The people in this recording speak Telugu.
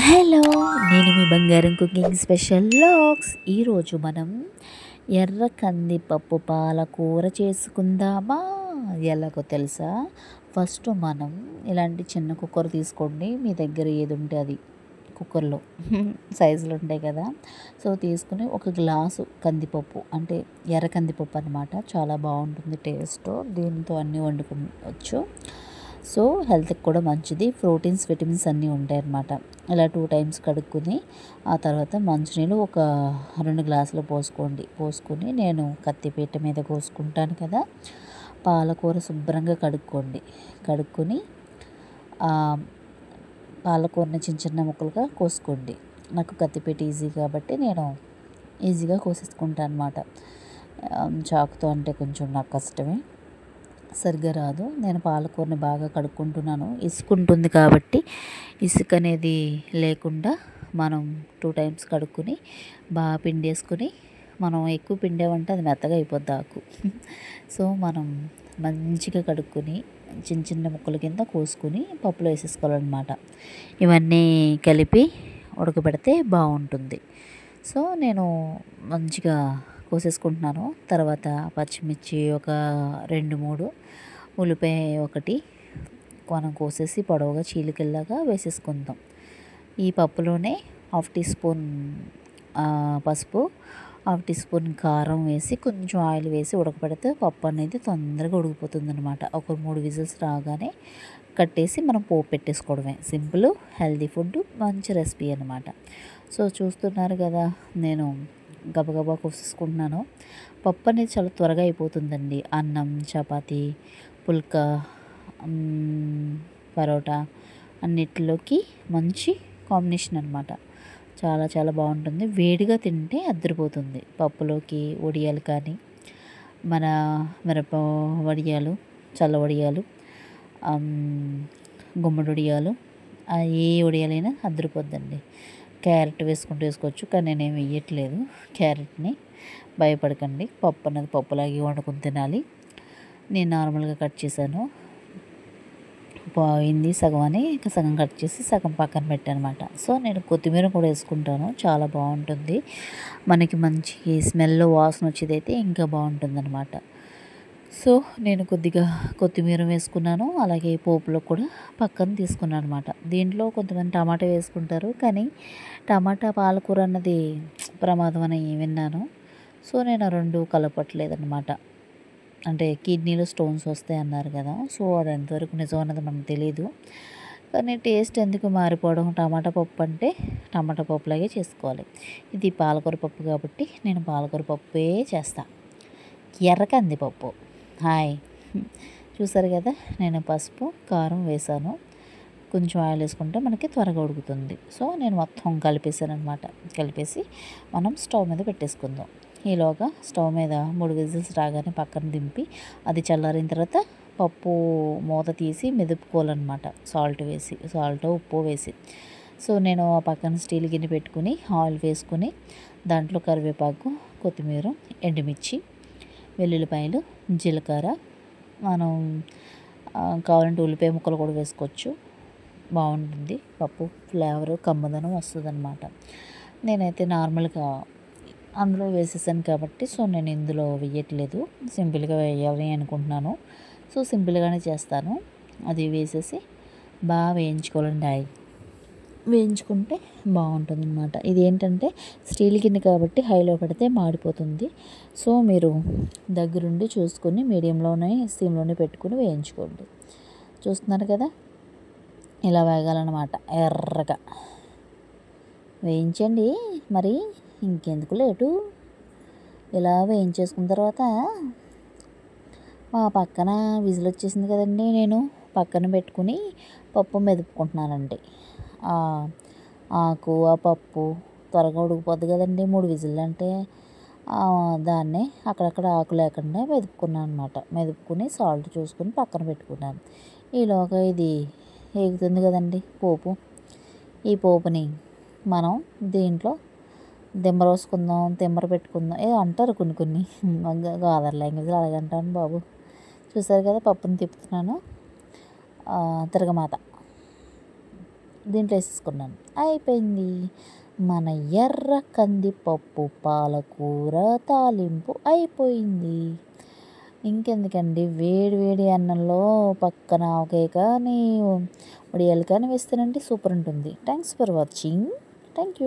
హలో! నేను మీ బంగారం కుకింగ్ స్పెషల్ వ్లాగ్స్. ఈరోజు మనం ఎర్ర కందిపప్పు పాలకూర చేసుకుందామా? ఎలాగో తెలుసా? ఫస్ట్ మనం ఇలాంటి చిన్న కుక్కర్ తీసుకోండి. మీ దగ్గర ఏది ఉంటే అది కుక్కర్‌లో సైజులు ఉంటాయి కదా! సో, తీసుకొని ఒక గ్లాసు కందిపప్పు అంటే ఎర్ర కందిపప్పు అనమాట. చాలా బాగుంటుంది టేస్ట్. దీంతో అన్నీ వండుకోవచ్చు. సో, హెల్త్‌కి కూడా మంచిది. ప్రోటీన్స్, విటమిన్స్ అన్నీ ఉంటాయన్నమాట. ఇలా 2 టైమ్స్ కడుక్కొని ఆ తర్వాత మంచినీళ్ళు ఒక 2 గ్లాసులు పోసుకొని నేను కత్తిపీట మీద కోసుకుంటాను కదా! పాలకూర శుభ్రంగా కడుక్కొని పాలకూరని చిన్న చిన్న ముక్కలుగా కోసుకోండి. నాకు కత్తిపీట ఈజీ కాబట్టి నేను ఈజీగా కోసేసుకుంటాను అనమాట. చాకుతో అంటే కొంచెం నాకు కష్టమే, సరిగ్గా రాదు. నేను పాలకూరని బాగా కడుక్కుంటున్నాను. ఇసుక ఉంటుంది కాబట్టి ఇసుక అనేది లేకుండా మనం 2 టైమ్స్ కడుక్కొని బాగా పిండేసుకొని, మనం ఎక్కువ పిండామంటే అది మెత్తగా అయిపోద్ది ఆకు. సో, మనం మంచిగా కడుక్కొని చిన్న చిన్న ముక్కల కింద కోసుకొని పప్పులో వేసేసుకోవాలన్నమాట. ఇవన్నీ కలిపి ఉడకబెడితే బాగుంటుంది. సో, నేను మంచిగా కోసేసుకుంటున్నాను. తర్వాత పచ్చిమిర్చి ఒక 2, 3, ఉల్లిపాయ ఒకటి మనం కోసేసి పొడవుగా చీలికల్లాగా వేసేసుకుందాం. ఈ పప్పులోనే 1/2 టీ స్పూన్ పసుపు, 1/2 టీ స్పూన్ కారం వేసి కొంచెం ఆయిల్ వేసి ఉడకపెడితే పప్పు అనేది తొందరగా ఉడికిపోతుందనమాట. ఒక 3 విజిల్స్ రాగానే కట్టేసి మనం పోపు పెట్టేసుకోవడమే. సింపుల్, హెల్తీ ఫుడ్, మంచి రెసిపీ అనమాట. సో, చూస్తున్నారు కదా, నేను గబగబా కోసేసుకుంటున్నాను. పప్పు అనేది చాలా త్వరగా అయిపోతుందండి. అన్నం, చపాతీ, పుల్కా, పరోటా అన్నిటిలోకి మంచి కాంబినేషన్ అనమాట. చాలా చాలా బాగుంటుంది. వేడిగా తింటే అద్దరిపోతుంది. పప్పులోకి వడియాలు కానీ, మన మిరప వడియాలు, చల్ల వడియాలు, గుమ్మడి వడియాలు, ఏ వడియాలైనా అద్దరిపోద్దండి. క్యారెట్ వేసుకుంటూ వేసుకోవచ్చు, కానీ నేనేం వేయట్లేదు క్యారెట్ని. భయపడకండి, పప్పు అన్నది పప్పులాగే వండుకొని తినాలి. నేను నార్మల్గా కట్ చేశాను. పోయింది సగం అని ఇంకా సగం కట్ చేసి సగం పక్కన పెట్టానమాట. సో, నేను కొత్తిమీర కూడా వేసుకుంటాను. చాలా బాగుంటుంది. మనకి మంచి స్మెల్, వాసన వచ్చేదైతే ఇంకా బాగుంటుందన్నమాట. సో, నేను కొద్దిగా కొత్తిమీర వేసుకున్నాను. అలాగే పోపులో కూడా పక్కన తీసుకున్నాను అనమాట. దీంట్లో కొంతమంది టమాటా వేసుకుంటారు, కానీ టమాటా పాలకూర అన్నది ప్రమాదం అని విన్నాను. సో, నేను 2 కలపట్లేదన్నమాట. అంటే కిడ్నీలో స్టోన్స్ వస్తాయి అన్నారు కదా! సో, అది ఎంతవరకు నిజం అన్నది మనకు తెలీదు. కానీ టేస్ట్ ఎందుకు మారిపోవడం, టమాటా పప్పు అంటే టమాటా పప్పులాగే చేసుకోవాలి. ఇది పాలకూర పప్పు కాబట్టి నేను పాలకూర పప్పే చేస్తా. ఎర్ర కందిపప్పు. హాయ్! చూసారు కదా, నేను పసుపు, కారం వేసాను. కొంచెం ఆయిల్ వేసుకుంటే మనకి త్వరగా ఉడుకుతుంది. సో, నేను మొత్తం కలిపేసానమాట. కలిపేసి మనం స్టవ్ మీద పెట్టేసుకుందాం. ఈలోగా స్టవ్ మీద 3 విజిల్స్ రాగానే పక్కన దింపి, అది చల్లారిన తర్వాత పప్పు మూత తీసి మెదుపుకోవాలన్నమాట. సాల్ట్, ఉప్పు వేసి. సో, నేను ఆ పక్కన స్టీల్ గిన్నె పెట్టుకుని ఆయిల్ వేసుకుని దాంట్లో కరివేపాకు, కొత్తిమీర, ఎండుమిర్చి, వెల్లుల్లిపాయలు, జీలకర్ర, మనం కావాలంటే ఉల్లిపాయ ముక్కలు కూడా వేసుకోవచ్చు. బాగుంటుంది. పప్పు ఫ్లేవరు కమ్మదనం వస్తుందన్నమాట. నేనైతే నార్మల్గా అందులో వేసేసాను కాబట్టి, సో, నేను ఇందులో వేయట్లేదు. సింపుల్గా వేయాలి అనుకుంటున్నాను. సో, సింపుల్గానే చేస్తాను. అది వేసేసి బాగా వేయించుకోవాలండి. వేయించుకుంటే బాగుంటుందన్నమాట. ఇది ఏంటంటే స్టీల్ గిన్నె కాబట్టి హైలో పెడితే మాడిపోతుంది. సో, మీరు దగ్గరుండి చూసుకొని మీడియంలోనే, సిమ్లోనే పెట్టుకుని వేయించుకోండి. చూస్తున్నారు కదా, ఇలా వేగాలన్నమాట. ఎర్రగా వేయించండి. మరి ఇంకెందుకు లేటు, ఇలా వేయించేసుకున్న తర్వాత పక్కన విజిల్ వచ్చేసింది కదండి, నేను పక్కన పెట్టుకుని పప్పు మెదుపుకుంటున్నానండి. ఆకు, ఆ పప్పు త్వరగా ఉడికిపోద్ది కదండి 3 విజిల్లు అంటే. దాన్నే అక్కడక్కడ ఆకు లేకుండా మెదుపుకున్నాను అనమాట. మెదుపుకుని సాల్ట్ చూసుకుని పక్కన పెట్టుకున్నాను. ఈలోగా ఇది వేగుతుంది కదండి పోపు. ఈ పోపుని మనం దీంట్లో తిమ్మర పెట్టుకుందాం ఏదో అంటారు కొన్ని గోదావరి లాంగ్వేజ్లో అలాగంటాను బాబు. చూసారు కదా, పప్పుని తిప్పుతున్నాను. తిరగమాత దీంట్లో వేసేసుకున్నాను. అయిపోయింది. మన ఎర్ర కందిపప్పు పాలకూర తాలింపు అయిపోయింది. ఇంకెందుకండి, వేడి వేడి అన్నంలో పక్కన ఆవకాయ కానీ వడియాలు కానీ వేస్తేనంటే సూపర్ ఉంటుంది. Thanks for watching. Thank you.